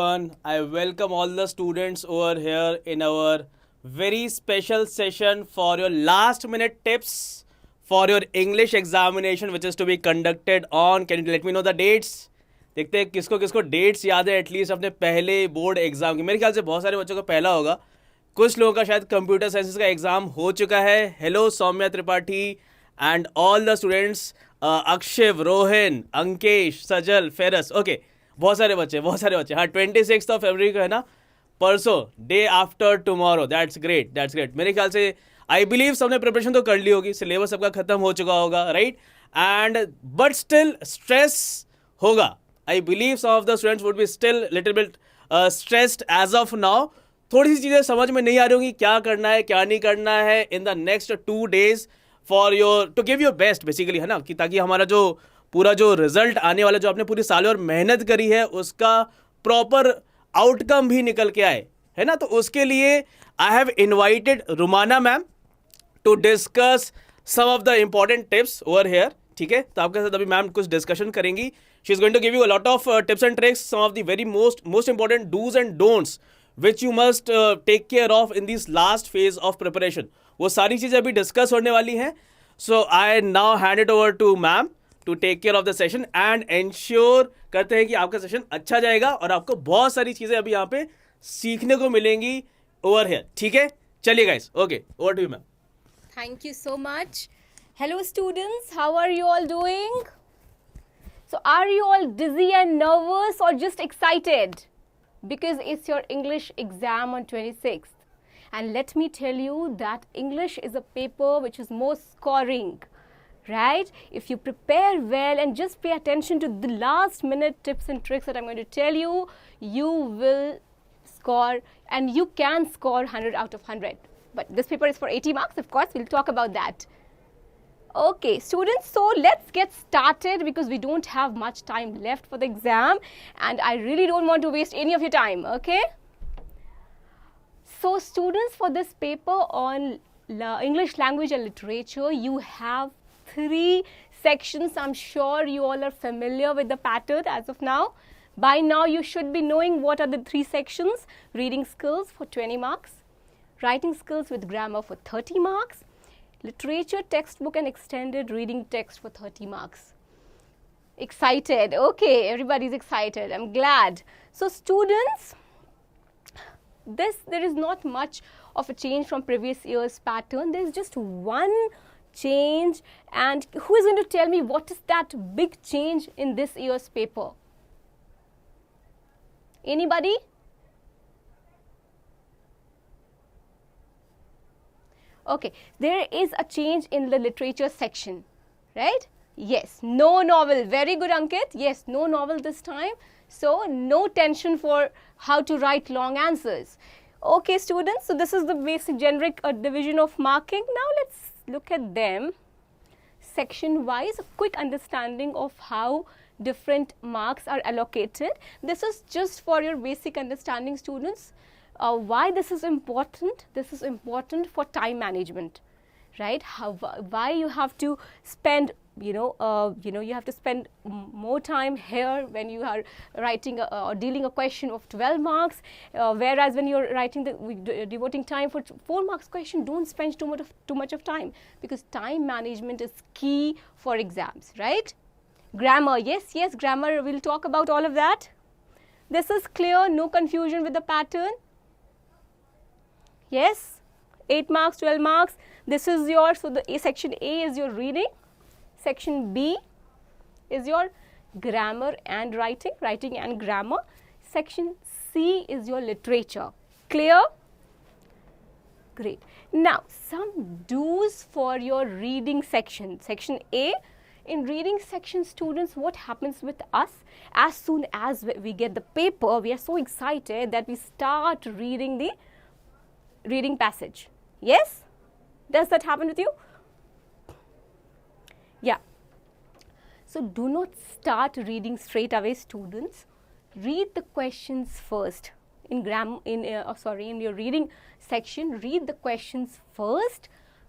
everyone. I welcome all the students over here in our very special session for your last minute tips for your English examination which is to be conducted on. Can you let me know the dates? देखते हैं किसको किसको dates याद है at least अपने पहले board exam की. मेरे ख्याल से बहुत सारे बच्चों का पहला होगा, कुछ लोगों का शायद कंप्यूटर साइंसेस का एग्जाम हो चुका है. Hello Saumya Tripathi and all the students, Akshiv, Rohan, Ankesh, Sajal, Feras. Okay, बहुत सारे बच्चे. हाँ, 26 फरवरी को है ना, परसों, day after tomorrow. That's great. मेरे ख्याल से आई बिलीव सबने प्रिपरेशन तो कर ली होगी, सिलेबस सबका खत्म हो चुका होगा, right? And but still stress होगा. I believe some of the students would be still little bit stressed as of now. थोड़ी सी चीज़ें समझ में नहीं आ रही होंगी, क्या करना है क्या नहीं करना है in the next 2 days for your to give your best basically, है ना, कि ताकि हमारा जो पूरा जो रिजल्ट आने वाला, जो आपने पूरी साल और मेहनत करी है, उसका प्रॉपर आउटकम भी निकल के आए, है ना. तो उसके लिए I have invited Rumana ma'am to discuss some of the important tips over here. ठीक है, तो आपके साथ अभी मैम कुछ डिस्कशन करेंगी. She is going to give you a lot of tips and tricks, some of the very most important dos and don'ts which you must take care of in this last phase of preparation. वो सारी चीज़ें अभी discuss होने वाली हैं. So I now hand it over to ma'am to take care of the session and ensure करते हैं कि आपका सेशन अच्छा जाएगा और आपको बहुत सारी चीज़ें अभी यहाँ पे सीखने को मिलेंगी ओवर हेयर. ठीक है, चलिए guys. Okay, over to you ma'am. Thank you so much. Hello students, how are you all doing? So are you all dizzy and nervous or just excited? Because it's your English exam on 26th. And let me tell you that English is a paper which is more scoring, right? If you prepare well and just pay attention to the last minute tips and tricks that I'm going to tell you, you will score and you can score 100 out of 100. But this paper is for 80 marks, of course, we'll talk about that. Okay, students, so let's get started because we don't have much time left for the exam and I really don't want to waste any of your time, okay? So students, for this paper on English language and literature, you have 3 sections. I'm sure you all are familiar with the pattern as of now. By now, you should be knowing what are the 3 sections. Reading skills for 20 marks. Writing skills with grammar for 30 marks, literature textbook and extended reading text for 30 marks. Excited? Okay, everybody's excited. I'm glad. So students, there is not much of a change from previous year's pattern. There's just one change, and who is going to tell me what is that big change in this year's paper? Anybody? Okay, there is a change in the literature section, right? Yes, no novel. Very good, Ankit. Yes, no novel this time. So, no tension for how to write long answers. Okay, students, so this is the basic generic division of marking. Now, let's look at them section-wise, a quick understanding of how different marks are allocated. This is just for your basic understanding, students. Why this is important? This is important for time management, right? Why you have to spend, you have to spend more time here when you are writing or dealing a question of 12 marks, whereas when you're writing devoting time for 4 marks question, don't spend too much of time, because time management is key for exams, right? Grammar, yes, grammar. We'll talk about all of that. This is clear. No confusion with the pattern. Yes, 8 marks, 12 marks. This is your, so the section A is your reading. Section B is your grammar and writing and grammar. Section C is your literature. Clear? Great. Now, some do's for your reading section. Section A. In reading section, students, what happens with us? As soon as we get the paper, we are so excited that we start reading the reading passage. Yes? Does that happen with you? Yeah. So do not start reading straight away, students. Read the questions first. In your reading section, read the questions first,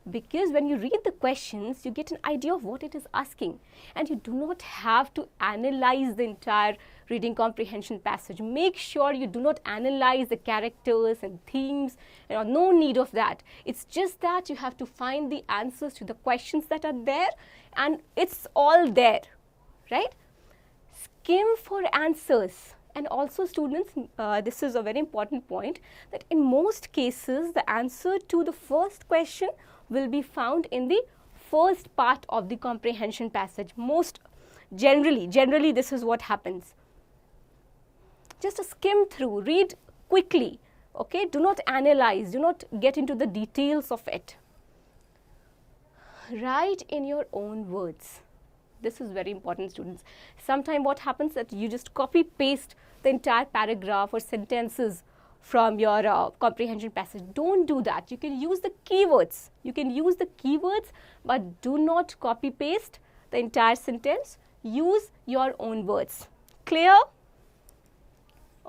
because when you read the questions, you get an idea of what it is asking, and you do not have to analyze the entire reading comprehension passage. Make sure you do not analyze the characters and themes. No need of that. It's just that you have to find the answers to the questions that are there, and it's all there, right? Skim for answers. And also students, this is a very important point, that in most cases the answer to the first question will be found in the first part of the comprehension passage. Most generally this is what happens. Just skim through, read quickly, okay? Do not analyze, do not get into the details of it. Write in your own words. This is very important, students. Sometimes what happens that you just copy paste the entire paragraph or sentences from your comprehension passage. Don't do that. You can use the keywords. You can use the keywords, but do not copy paste the entire sentence. Use your own words. Clear?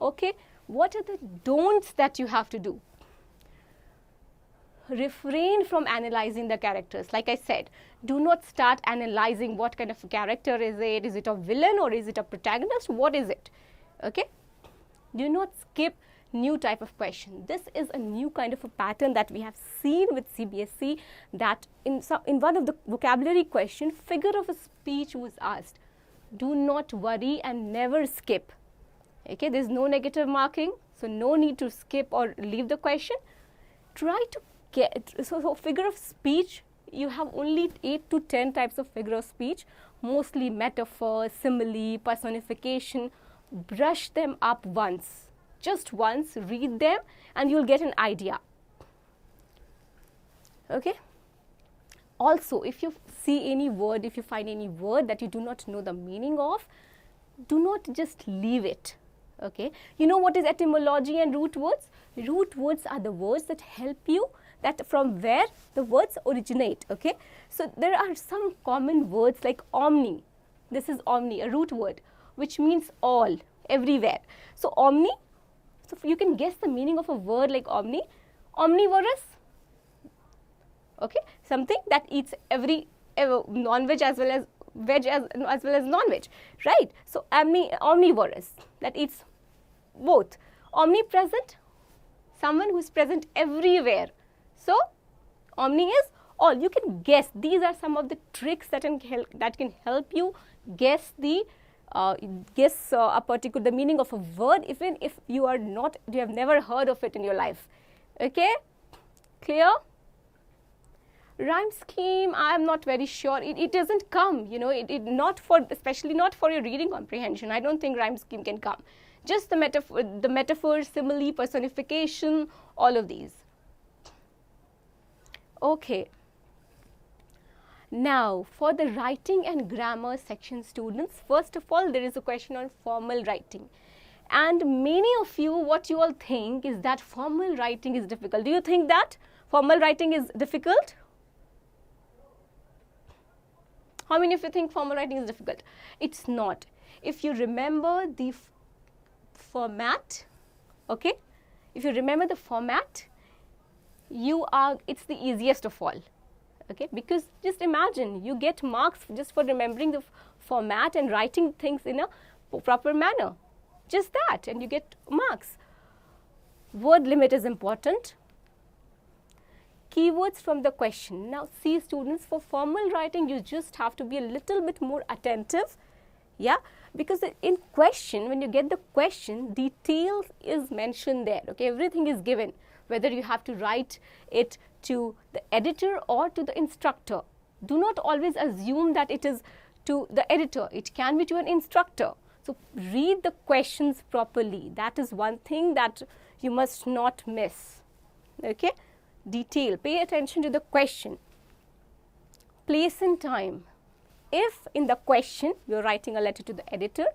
Okay. What are the don'ts that you have to do? Refrain from analyzing the characters. Like I said, do not start analyzing what kind of a character is it. Is it a villain or is it a protagonist? What is it? Okay. Do not skip new type of question. This is a new kind of a pattern that we have seen with CBSE, that in one of the vocabulary question, figure of a speech was asked. Do not worry and never skip. Okay, there is no negative marking, so no need to skip or leave the question. Try to get, so figure of speech, you have only 8 to 10 types of figure of speech, mostly metaphor, simile, personification. Brush them up once. Just once, read them and you'll get an idea. Okay. Also, if you see any word, if you find any word that you do not know the meaning of, do not just leave it. Okay. You know what is etymology and root words? Root words are the words that help you, that from where the words originate. Okay. So there are some common words like omni. This is omni, a root word, which means all, everywhere. So omni, so you can guess the meaning of a word like omni. Omnivorous, okay, something that eats every non-veg as well as veg as well as non-veg, right? So omnivorous, that eats both. Omnipresent, someone who is present everywhere. So omni is all. You can guess. These are some of the tricks that can help you guess the the meaning of a word, even if you have never heard of it in your life. Okay, clear? Rhyme scheme, I am not very sure. It doesn't come, you know. Especially not for your reading comprehension. I don't think rhyme scheme can come. Just the metaphor, simile, personification, all of these. Okay. Now, for the writing and grammar section, students, first of all, there is a question on formal writing. And many of you, what you all think is that formal writing is difficult. Do you think that formal writing is difficult? How many of you think formal writing is difficult? It's not. If you remember the format, okay, if you remember the format, it's the easiest of all. Okay, because just imagine, you get marks just for remembering the format and writing things in a proper manner. Just that, and you get marks. Word limit is important. Keywords from the question. Now, see students, for formal writing, you just have to be a little bit more attentive. Yeah, because in question, when you get the question, details is mentioned there. Okay, everything is given, whether you have to write it to the editor or to the instructor. Do not always assume that it is to the editor. It can be to an instructor. So read the questions properly. That is one thing that you must not miss. Okay? Detail. Pay attention to the question. Place and time. If in the question you are writing a letter to the editor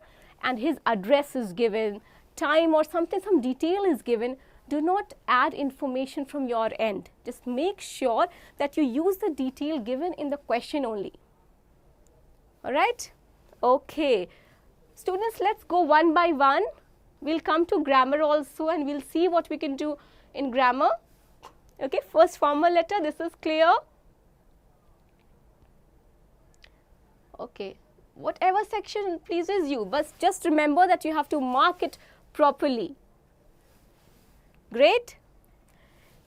and his address is given, time or something, some detail is given, do not add information from your end. Just make sure that you use the detail given in the question only. Alright? Okay. Students, let's go one by one. We'll come to grammar also and we'll see what we can do in grammar. Okay, first formal letter, this is clear. Okay, whatever section pleases you, but just remember that you have to mark it properly. Great.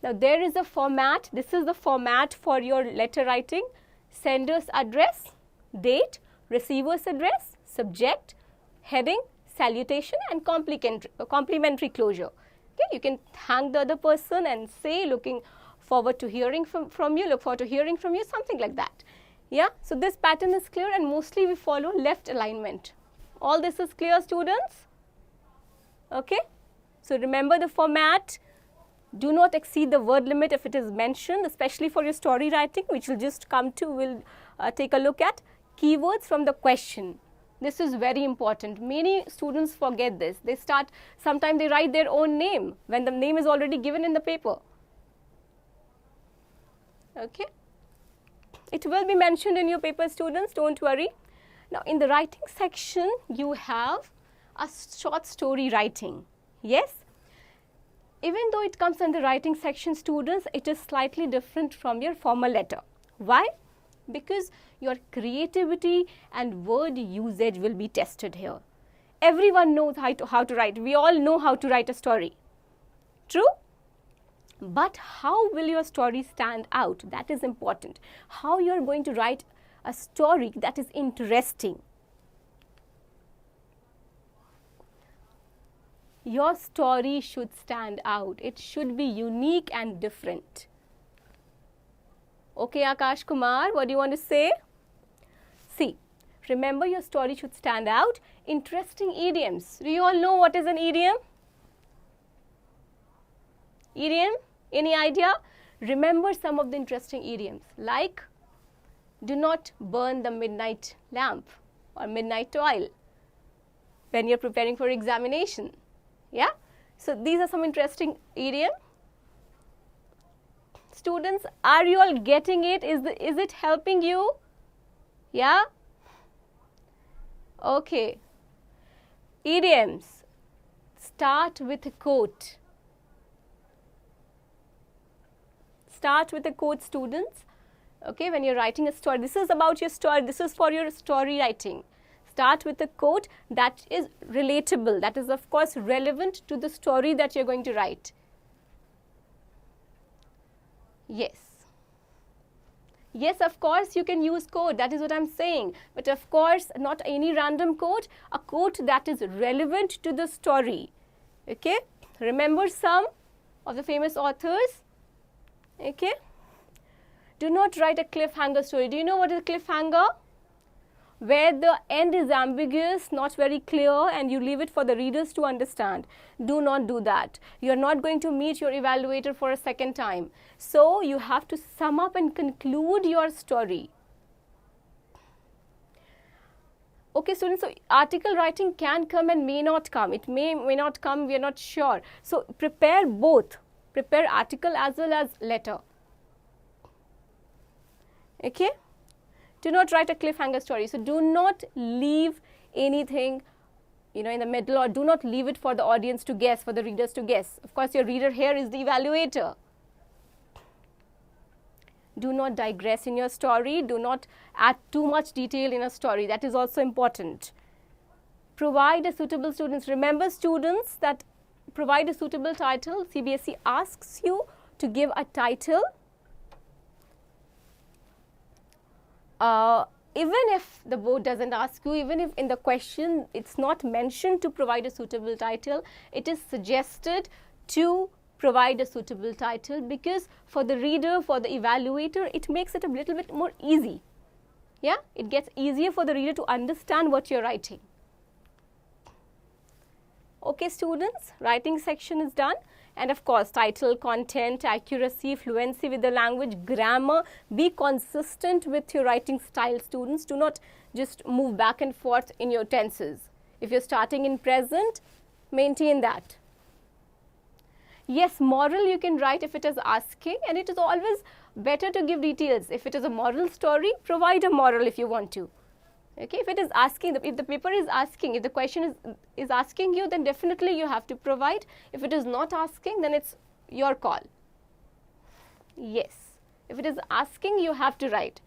Now there is a format. This is the format for your letter writing. Sender's address, date, receiver's address, subject, heading, salutation, and complimentary closure. Okay, you can thank the other person and say looking forward to hearing from you, look forward to hearing from you, something like that. Yeah, so this pattern is clear, and mostly we follow left alignment. All this is clear, students? Okay, so remember the format. Do not exceed the word limit if it is mentioned, especially for your story writing, which we'll just come to, we'll take a look at. Keywords from the question. This is very important. Many students forget this. They start, sometimes they write their own name when the name is already given in the paper. Okay. It will be mentioned in your paper, students, don't worry. Now, in the writing section, you have a short story writing. Yes? Even though it comes in the writing section, students, it is slightly different from your formal letter. Why? Because your creativity and word usage will be tested here. Everyone knows how to write. We all know how to write a story. True? But how will your story stand out? That is important. How you are going to write a story that is interesting. Your story should stand out. It should be unique and different. Okay, Akash Kumar, what do you want to say? See, remember your story should stand out. Interesting idioms. Do you all know what is an idiom? Idiom? Any idea? Remember some of the interesting idioms like do not burn the midnight lamp or midnight oil when you're preparing for examination. Yeah? So these are some interesting idioms. Students, are you all getting it? Is it helping you? Yeah? Okay. Idioms. Start with a quote. Start with a quote, students. Okay, when you're writing a story, this is about your story, this is for your story writing. Start with a quote that is relatable, that is of course relevant to the story that you're going to write. Yes. Yes, of course, you can use quote, that is what I'm saying. But of course, not any random quote, a quote that is relevant to the story. Okay, remember some of the famous authors. Okay, do not write a cliffhanger story. Do you know what is a cliffhanger? Where the end is ambiguous, not very clear, and you leave it for the readers to understand. Do not do that. You are not going to meet your evaluator for a second time. So you have to sum up and conclude your story. Okay, students, so article writing can come and may not come. It may not come, we are not sure. So prepare both. Prepare article as well as letter. Okay? Do not write a cliffhanger story. So do not leave anything, in the middle, or do not leave it for the audience to guess, for the readers to guess. Of course, your reader here is the evaluator. Do not digress in your story. Do not add too much detail in a story. That is also important. Provide a suitable students. Remember, students, that provide a suitable title. CBSE asks you to give a title. Even if the board doesn't ask you, even if in the question it's not mentioned to provide a suitable title, it is suggested to provide a suitable title, because for the reader, for the evaluator, it makes it a little bit more easy. Yeah, it gets easier for the reader to understand what you're writing. Okay, students, writing section is done. And of course, title, content, accuracy, fluency with the language, grammar. Be consistent with your writing style, students. Do not just move back and forth in your tenses. If you're starting in present, maintain that. Yes, moral you can write if it is asking, and it is always better to give details. If it is a moral story, provide a moral if you want to. Okay, if it is asking, if the paper is asking, if the question is asking you, then definitely you have to provide. If it is not asking, then it's your call. Yes, if it is asking, you have to write.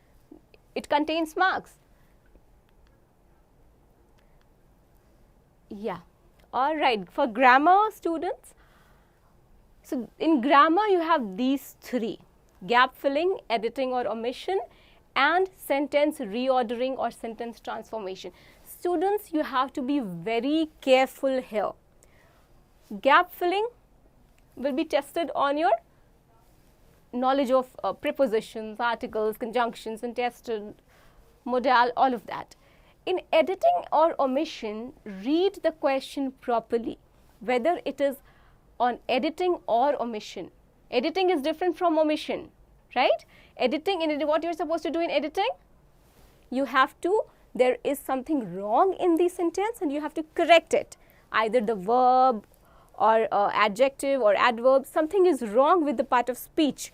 It contains marks. Yeah. All right. For grammar students, so in grammar you have these three: gap filling, editing or omission, and sentence reordering or sentence transformation. Students, you have to be very careful here. Gap filling will be tested on your knowledge of prepositions, articles, conjunctions, and tested modal, all of that. In editing or omission, read the question properly, whether it is on editing or omission. Editing is different from omission, right? Editing, in what you're supposed to do in editing, you have to, there is something wrong in the sentence and you have to correct it. Either the verb or adjective or adverb, something is wrong with the part of speech.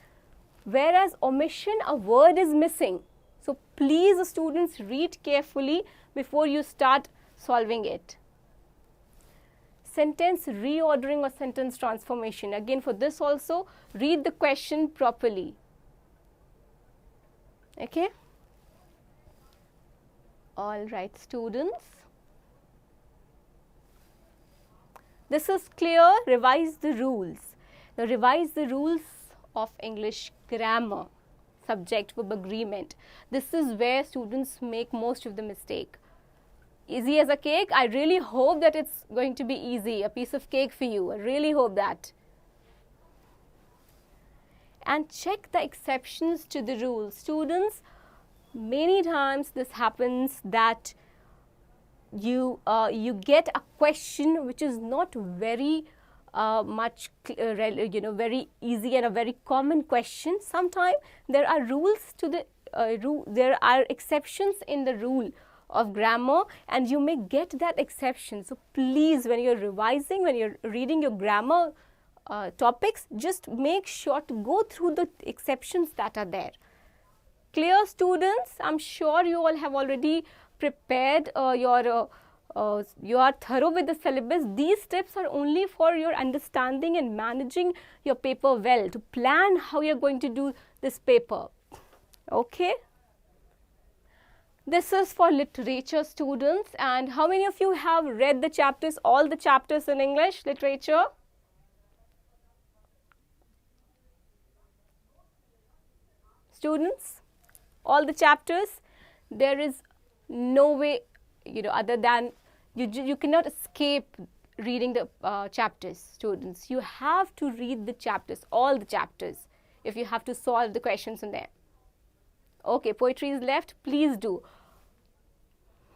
Whereas omission, a word is missing. So please students, read carefully before you start solving it. Sentence reordering or sentence transformation. Again, for this also, read the question properly. Okay? All right, students. This is clear. Revise the rules. Now, revise the rules of English grammar, subject verb agreement. This is where students make most of the mistake. Easy as a cake. I really hope that it's going to be easy, a piece of cake for you. I really hope that. And check the exceptions to the rules. Students, many times this happens that you get a question which is not very very easy and a very common question. Sometimes there are rules to the there are exceptions in the rule of grammar and you may get that exception. So please, when you're revising, when you're reading your grammar topics, just make sure to go through the exceptions that are there. Clear, students? I'm sure you all have already prepared you are thorough with the syllabus. These tips are only for your understanding and managing your paper well, to plan how you're going to do this paper. Okay? This is for literature students. And how many of you have read the chapters, all the chapters in English literature? Students, all the chapters? There is no way, other than you cannot escape reading the chapters, students. You have to read the chapters, all the chapters, if you have to solve the questions in there. Okay, poetry is left. Please do.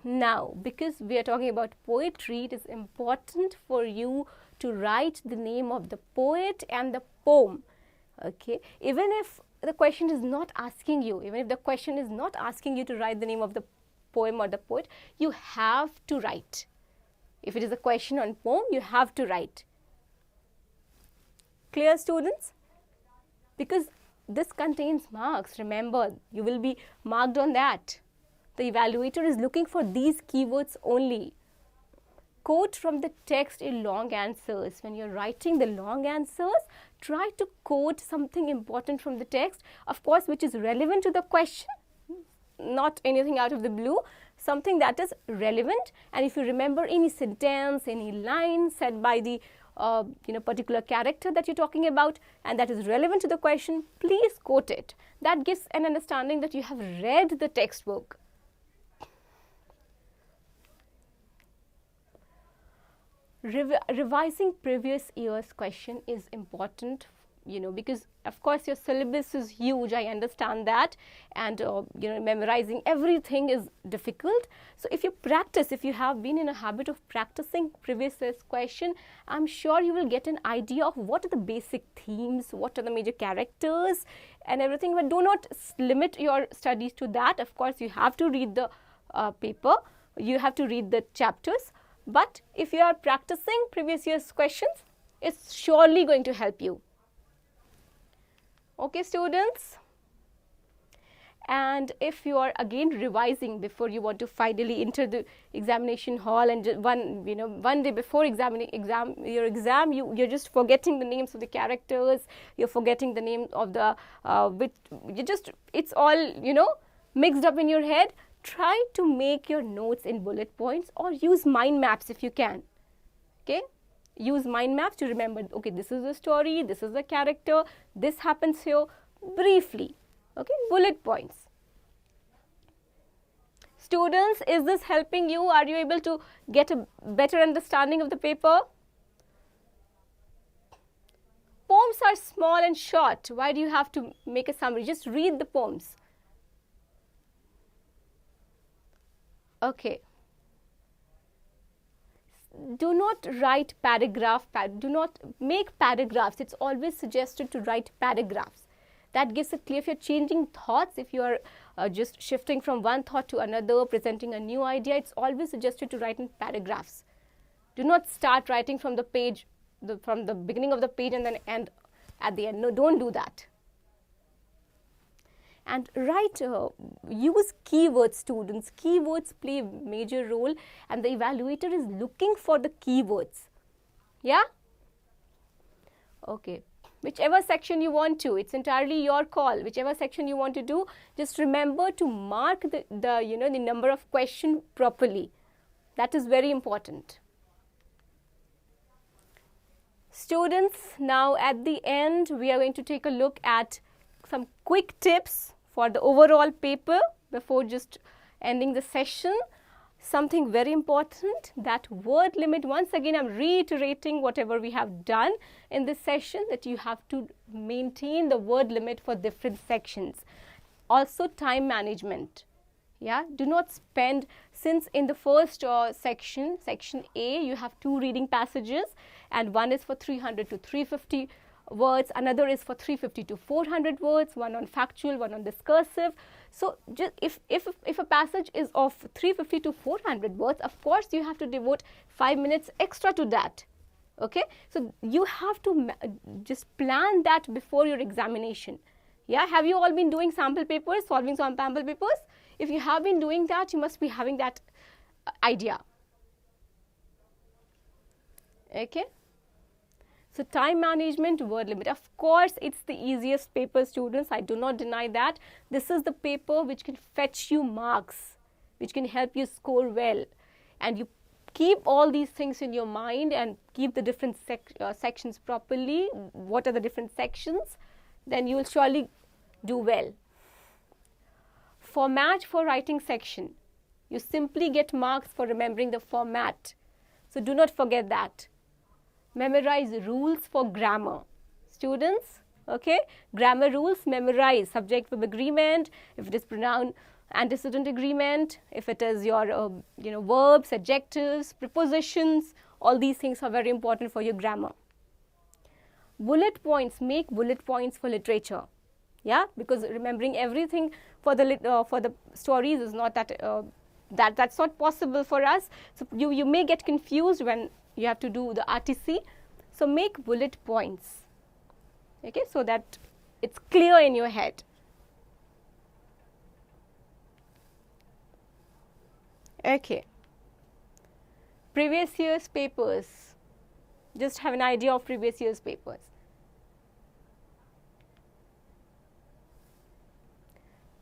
Now, because we are talking about poetry, it is important for you to write the name of the poet and the poem. Okay, even if the question is not asking you, to write the name of the poem or the poet, you have to write. If it is a question on poem, you have to write. Clear, students? Because this contains marks. Remember, you will be marked on that. The evaluator is looking for these keywords only. Quote from the text in long answers. When you're writing the long answers, try to quote something important from the text, of course, which is relevant to the question, not anything out of the blue, something that is relevant. And if you remember any sentence, any line said by the particular character that you're talking about and that is relevant to the question, please quote it. That gives an understanding that you have read the textbook. Revising previous year's question is important, because of course your syllabus is huge, I understand that, and memorizing everything is difficult. So if you practice, if you have been in a habit of practicing previous year's question, I'm sure you will get an idea of what are the basic themes, what are the major characters and everything. But do not limit your studies to that. Of course, you have to read the paper, you have to read the chapters. But if you are practicing previous year's questions, it's surely going to help you. Okay, students? And if you are again revising before you want to finally enter the examination hall, and one day before your exam, you're just forgetting the names of the characters, you're forgetting the name of the it's all mixed up in your head. Try to make your notes in bullet points or use mind maps if you can. Okay, use mind maps to remember, okay, this is the story, this is the character, this happens here, briefly. Okay, bullet points. Students, is this helping you? Are you able to get a better understanding of the paper? Poems are small and short. Why do you have to make a summary? Just read the poems. Okay. Do not write do not make paragraphs. It's always suggested to write paragraphs. That gives it clear. If you're changing thoughts, if you are just shifting from one thought to another, presenting a new idea, it's always suggested to write in paragraphs. Do not start writing from the page, from the beginning of the page and then end at the end. No, don't do that. And write, use keywords, students. Keywords play a major role and the evaluator is looking for the keywords. Yeah? Okay. Whichever section you want to, it's entirely your call. Whichever section you want to do, just remember to mark the number of questions properly. That is very important. Students, now at the end, we are going to take a look at some quick tips for the overall paper before just ending the session. Something very important, that word limit. Once again, I'm reiterating whatever we have done in this session, that you have to maintain the word limit for different sections. Also, time management. Yeah, do not spend, since in the first section A, you have 2 reading passages and one is for 300 to 350 words, another is for 350 to 400 words, one on factual, one on discursive. So just if a passage is of 350 to 400 words, of course you have to devote 5 minutes extra to that. Okay, so you have to just plan that before your examination. Yeah, have you all been doing sample papers, solving some sample papers? If you have been doing that, you must be having that idea. Okay. So time management, word limit. Of course, it's the easiest paper, students. I do not deny that. This is the paper which can fetch you marks, which can help you score well. And you keep all these things in your mind and keep the different sections properly. What are the different sections? Then you will surely do well. Format for writing section. You simply get marks for remembering the format. So do not forget that. Memorize rules for grammar. Students, okay, grammar rules, memorize subject verb agreement, if it is pronoun antecedent agreement, if it is your verbs, adjectives, prepositions, all these things are very important for your grammar. Bullet points, make bullet points for literature. Yeah, because remembering everything for the stories is not that's not possible for us. So you may get confused when you have to do the RTC. So make bullet points, okay, so that it's clear in your head. Okay. Previous year's papers. Just have an idea of previous year's papers.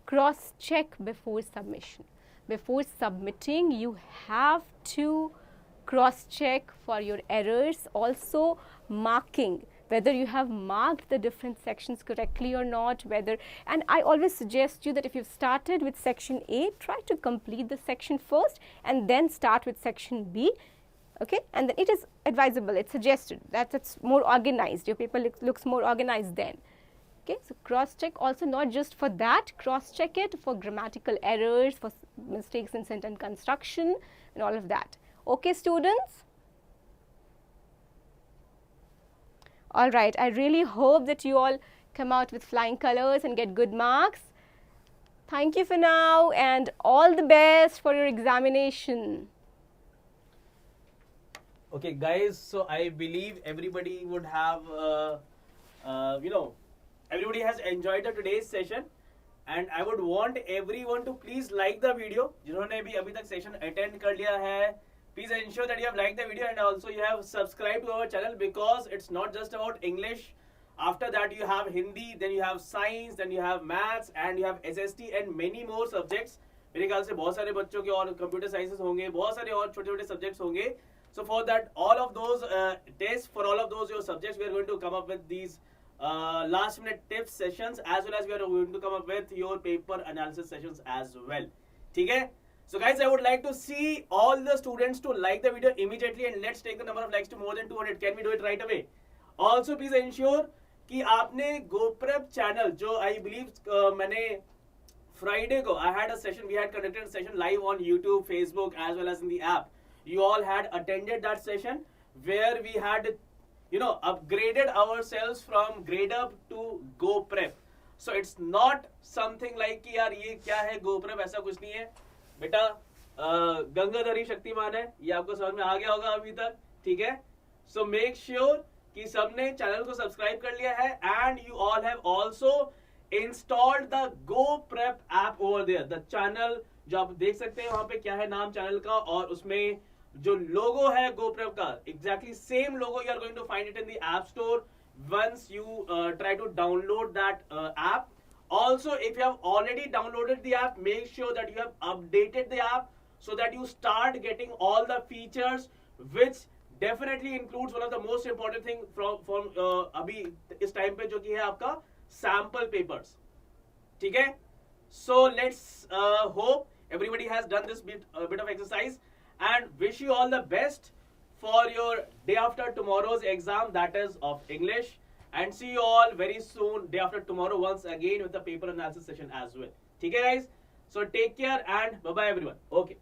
Cross-check before submission. Before submitting, you have to cross-check for your errors. Also, marking, whether you have marked the different sections correctly or not, and I always suggest you that if you've started with section A, try to complete the section first and then start with section B. Okay, and then it is advisable, it's suggested that it's more organized, your paper looks more organized then. Okay, so cross-check also, not just for that, cross-check it for grammatical errors, for mistakes in sentence construction and all of that. Okay, students? All right, I really hope that you all come out with flying colors and get good marks. Thank you for now and all the best for your examination. Okay, guys, so I believe everybody would have, everybody has enjoyed the today's session, and I would want everyone to please like the video. जिन्होंने भी अभी तक session attend कर लिया है, please ensure that you have liked the video and also you have subscribed to our channel, because it's not just about English. After that you have Hindi, then you have science, then you have maths, and you have SST and many more subjects. मेरे ख्याल से बहुत सारे बच्चों के और computer sciences होंगे, बहुत सारे और छोटे-छोटे subjects होंगे. So for that, all of those tests, for all of those your subjects, we are going to come up with these last minute tips sessions, as well as we are going to come up with your paper analysis sessions as well. Okay? So guys, I would like to see all the students to like the video immediately, and let's take the number of likes to more than 200. Can we do it right away? Also please ensure कि आपने GoPrep channel, जो I believe मैंने Friday को I had a session, we had conducted a session live on YouTube, Facebook, as well as in the app. You all had attended that session where we had, upgraded ourselves from Gradeup to Goprep. So it's not something like कि यार ये क्या है GoPrep, ऐसा कुछ नहीं है बेटा. गंगाधरी शक्तिमान है, ये आपको समझ में आ गया होगा अभी तक. ठीक है. So make sure कि सबने चैनल को सब्सक्राइब कर लिया है, and you all have also installed the Goprep app over there. The channel जो आप देख सकते हैं वहां पे क्या है नाम चैनल का, और उसमें जो लोगो है GoPrep का, exactly same logo you are going to find it in the app store once you try to download that app. Also, if you have already downloaded the app, make sure that you have updated the app so that you start getting all the features, which definitely includes one of the most important thing from अभी इस time पे जो कि है आपका sample papers. ठीक है? So let's hope everybody has done this bit of exercise, and wish you all the best for your day after tomorrow's exam, that is of English, and see you all very soon day after tomorrow once again with the paper analysis session as well. ठीक है guys? So take care and bye bye everyone. Okay.